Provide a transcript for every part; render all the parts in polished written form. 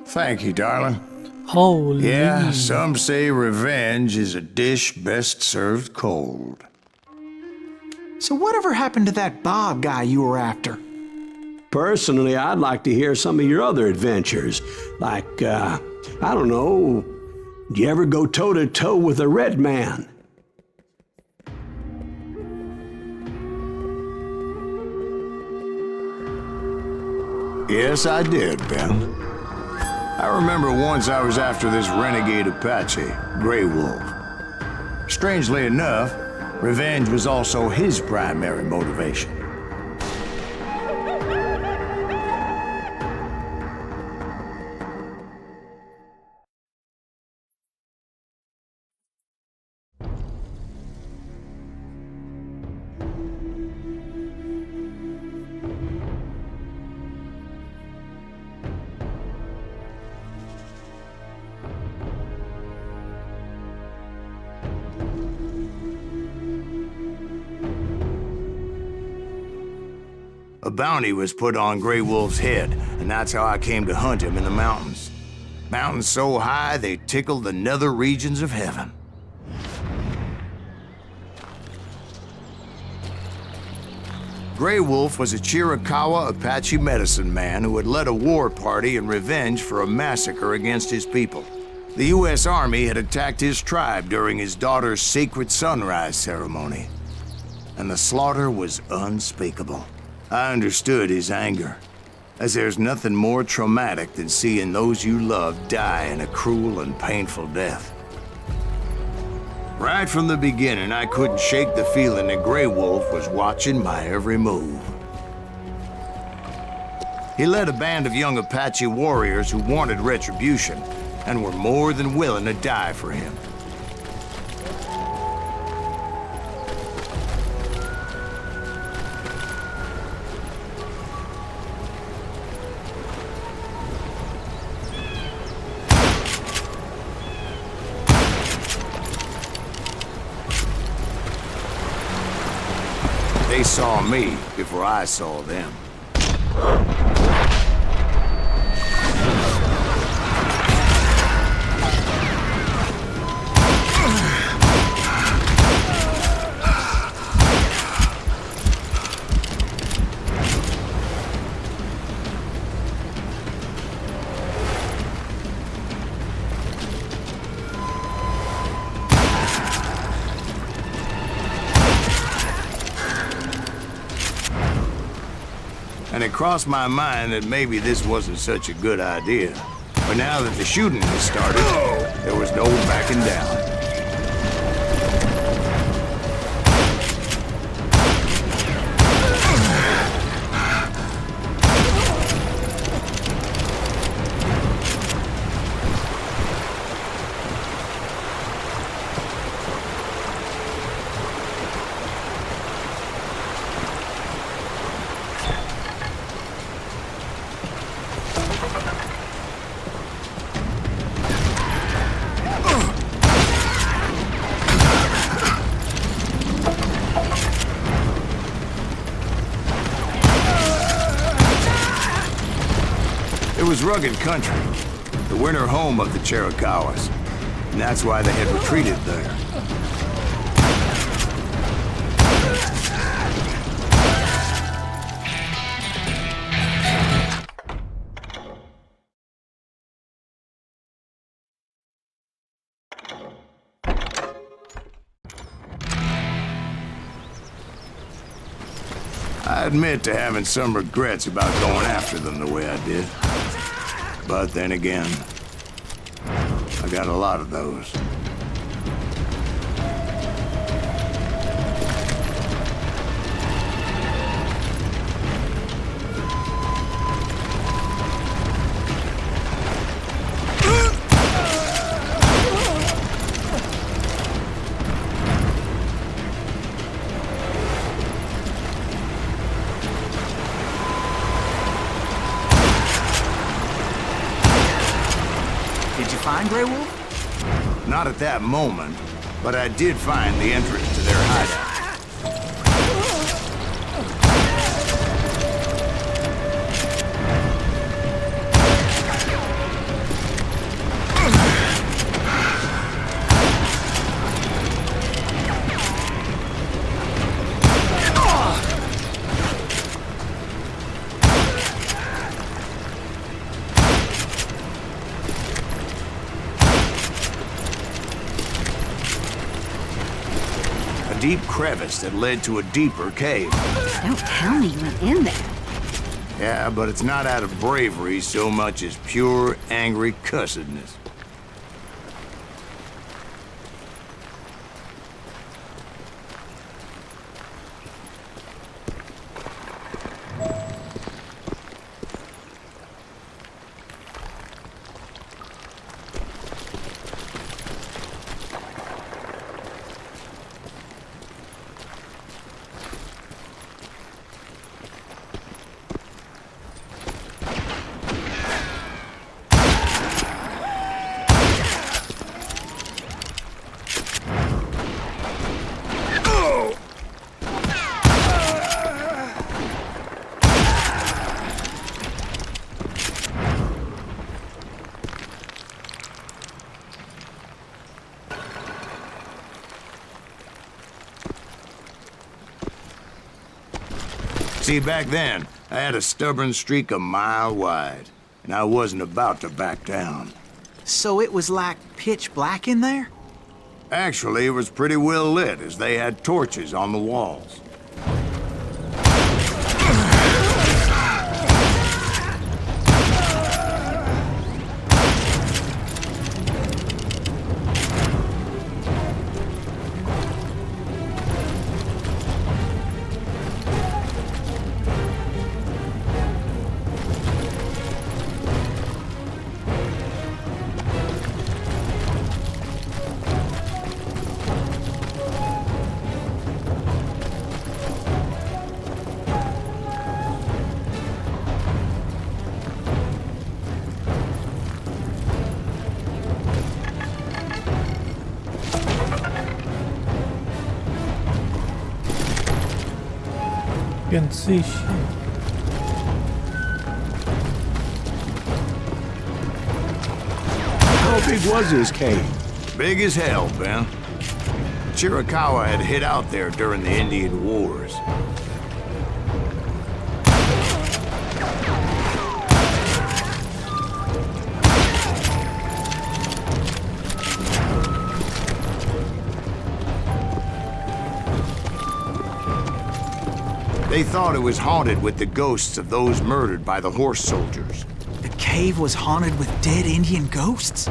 Thank you, darling. Holy. Yeah, some say revenge is a dish best served cold. So whatever happened to that Bob guy you were after? Personally, I'd like to hear some of your other adventures. Like, I don't know, do you ever go toe-to-toe with a red man? Yes, I did, Ben. I remember once I was after this renegade Apache, Grey Wolf. Strangely enough, revenge was also his primary motivation. A bounty was put on Grey Wolf's head, and that's how I came to hunt him in the mountains. Mountains so high they tickled the nether regions of heaven. Grey Wolf was a Chiricahua Apache medicine man who had led a war party in revenge for a massacre against his people. The U.S. Army had attacked his tribe during his daughter's sacred sunrise ceremony, and the slaughter was unspeakable. I understood his anger, as there's nothing more traumatic than seeing those you love die in a cruel and painful death. Right from the beginning, I couldn't shake the feeling that Grey Wolf was watching my every move. He led a band of young Apache warriors who wanted retribution and were more than willing to die for him. They saw me before I saw them. And it crossed my mind that maybe this wasn't such a good idea. But now that the shooting had started, there was no backing down. It was rugged country, the winter home of the Chiricahuas, and that's why they had retreated there. I admit to having some regrets about going after them the way I did. But then again, I got a lot of those. Did you find Grey Wolf? Not at that moment, but I did find the entrance to their hideout. deep crevice that led to a deeper cave. Don't tell me you went in there. Yeah, but it's not out of bravery so much as pure, angry cussedness. See, back then, I had a stubborn streak a mile wide, and I wasn't about to back down. So it was like pitch black in there? Actually, it was pretty well lit, as they had torches on the walls. Gunslinger. How big was this cave? Big as hell, Ben. Chiricahua had hid out there during the Indian Wars. They thought it was haunted with the ghosts of those murdered by the horse soldiers. The cave was haunted with dead Indian ghosts?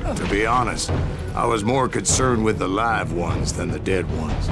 To be honest, I was more concerned with the live ones than the dead ones.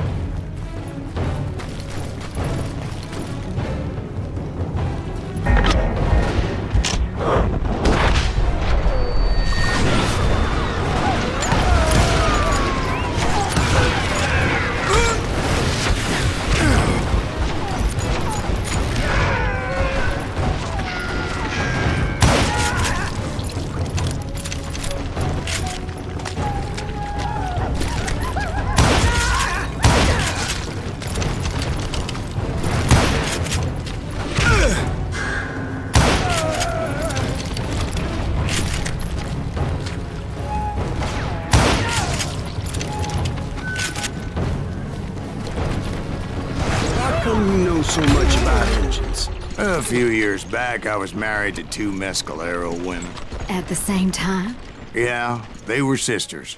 So much about engines. A few years back, I was married to two Mescalero women. At the same time? Yeah, they were sisters.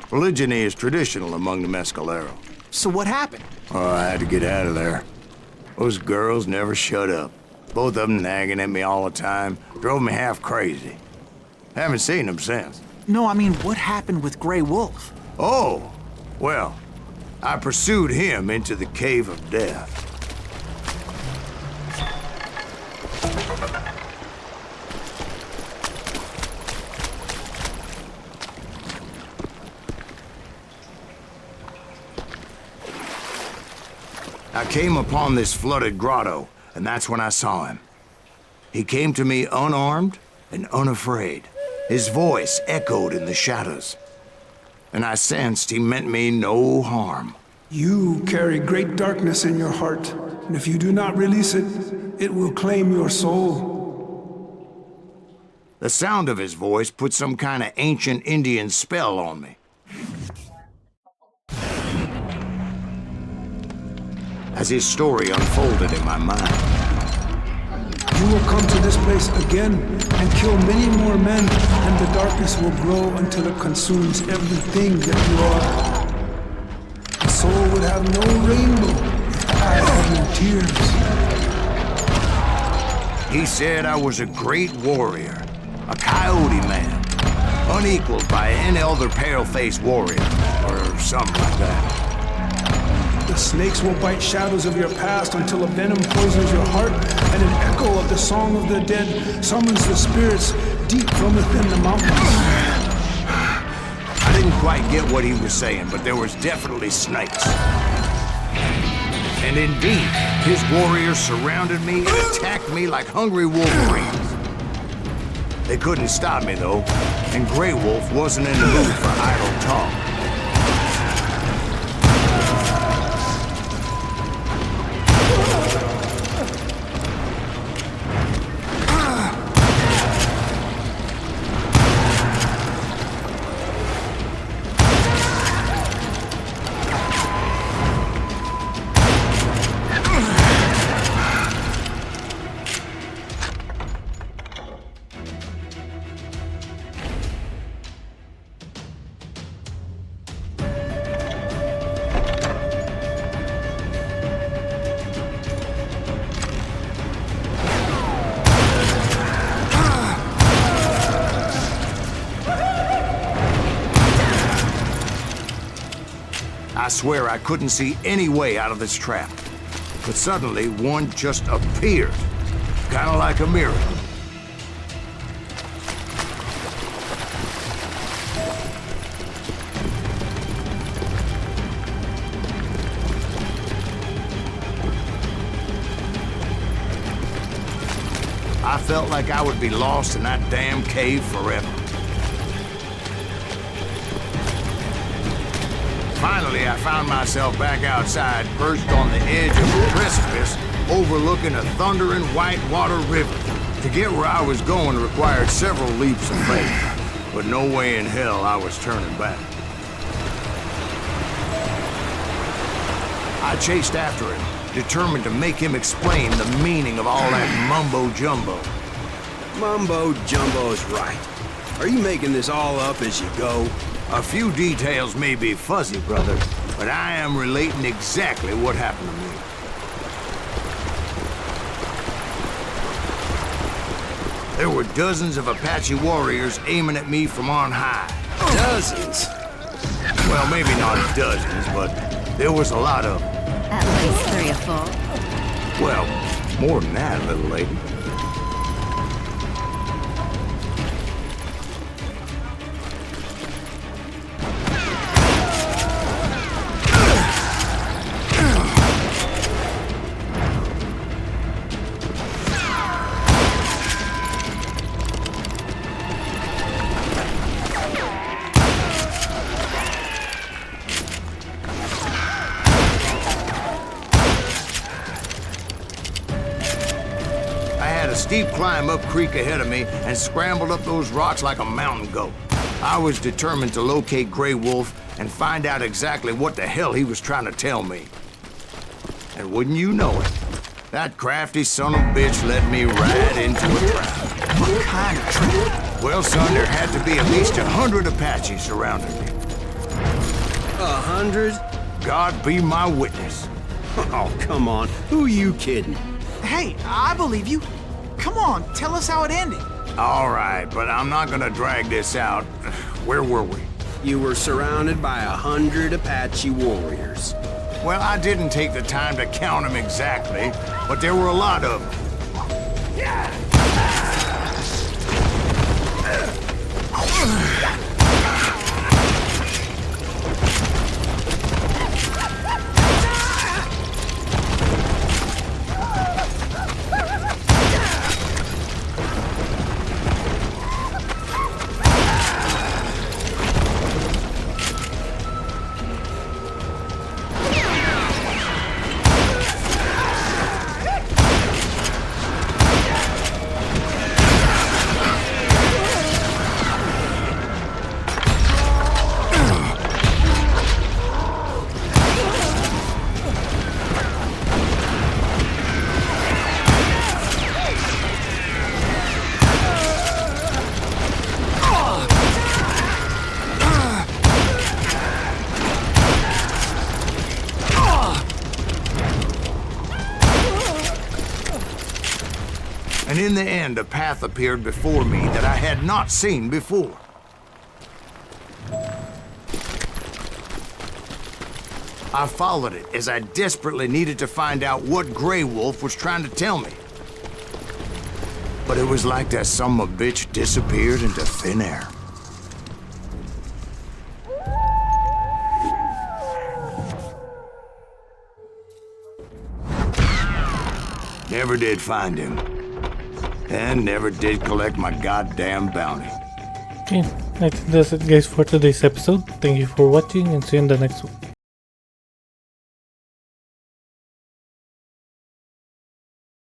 Polygyny is traditional among the Mescalero. So what happened? Oh, I had to get out of there. Those girls never shut up. Both of them nagging at me all the time. Drove me half crazy. Haven't seen them since. No, I mean, what happened with Grey Wolf? Oh, well, I pursued him into the Cave of Death. I came upon this flooded grotto, and that's when I saw him. He came to me unarmed and unafraid. His voice echoed in the shadows, and I sensed he meant me no harm. You carry great darkness in your heart, and if you do not release it, it will claim your soul. The sound of his voice put some kind of ancient Indian spell on me. As his story unfolded in my mind, You will come to this place again and kill many more men, and the darkness will grow until it consumes everything that you are. A soul would have no rainbow if I had no tears. He said I was a great warrior, a coyote man, unequaled by any other pale-faced warrior, or something like that. The snakes will bite shadows of your past until a venom poisons your heart, and an echo of the song of the dead summons the spirits deep from within the mountains. I didn't quite get what he was saying, but there was definitely snakes. And indeed, his warriors surrounded me and attacked me like hungry wolverines. They couldn't stop me, though, and Grey Wolf wasn't in the mood for idle talk. I swear I couldn't see any way out of this trap. But suddenly, one just appeared. Kind of like a miracle. I felt like I would be lost in that damn cave forever. Finally, I found myself back outside, perched on the edge of a precipice, overlooking a thundering whitewater river. To get where I was going required several leaps of faith, but no way in hell I was turning back. I chased after him, determined to make him explain the meaning of all that mumbo-jumbo. Mumbo-jumbo's right. Are you making this all up as you go? A few details may be fuzzy, brother, but I am relating exactly what happened to me. There were dozens of Apache warriors aiming at me from on high. Dozens? Well, maybe not dozens, but there was a lot of them. At least 3 or 4. Well, more than that, little lady. Steep climb up creek ahead of me and scrambled up those rocks like a mountain goat. I was determined to locate Grey Wolf and find out exactly what the hell he was trying to tell me. And wouldn't you know it, that crafty son of a bitch led me right into a trap. What kind of trap? Well, son, there had to be at least 100 Apaches surrounding me. 100? God be my witness. Oh, come on. Who are you kidding? Hey, I believe you. Come on, tell us how it ended. All right, but I'm not gonna drag this out. Where were we? You were surrounded by 100 Apache warriors. Well, I didn't take the time to count them exactly, but there were a lot of them. And in the end, a path appeared before me that I had not seen before. I followed it as I desperately needed to find out what Grey Wolf was trying to tell me. But it was like that son of a bitch disappeared into thin air. Never did find him. And never did collect my goddamn bounty. Okay, I think that's it guys for today's episode. Thank you for watching and see you in the next one.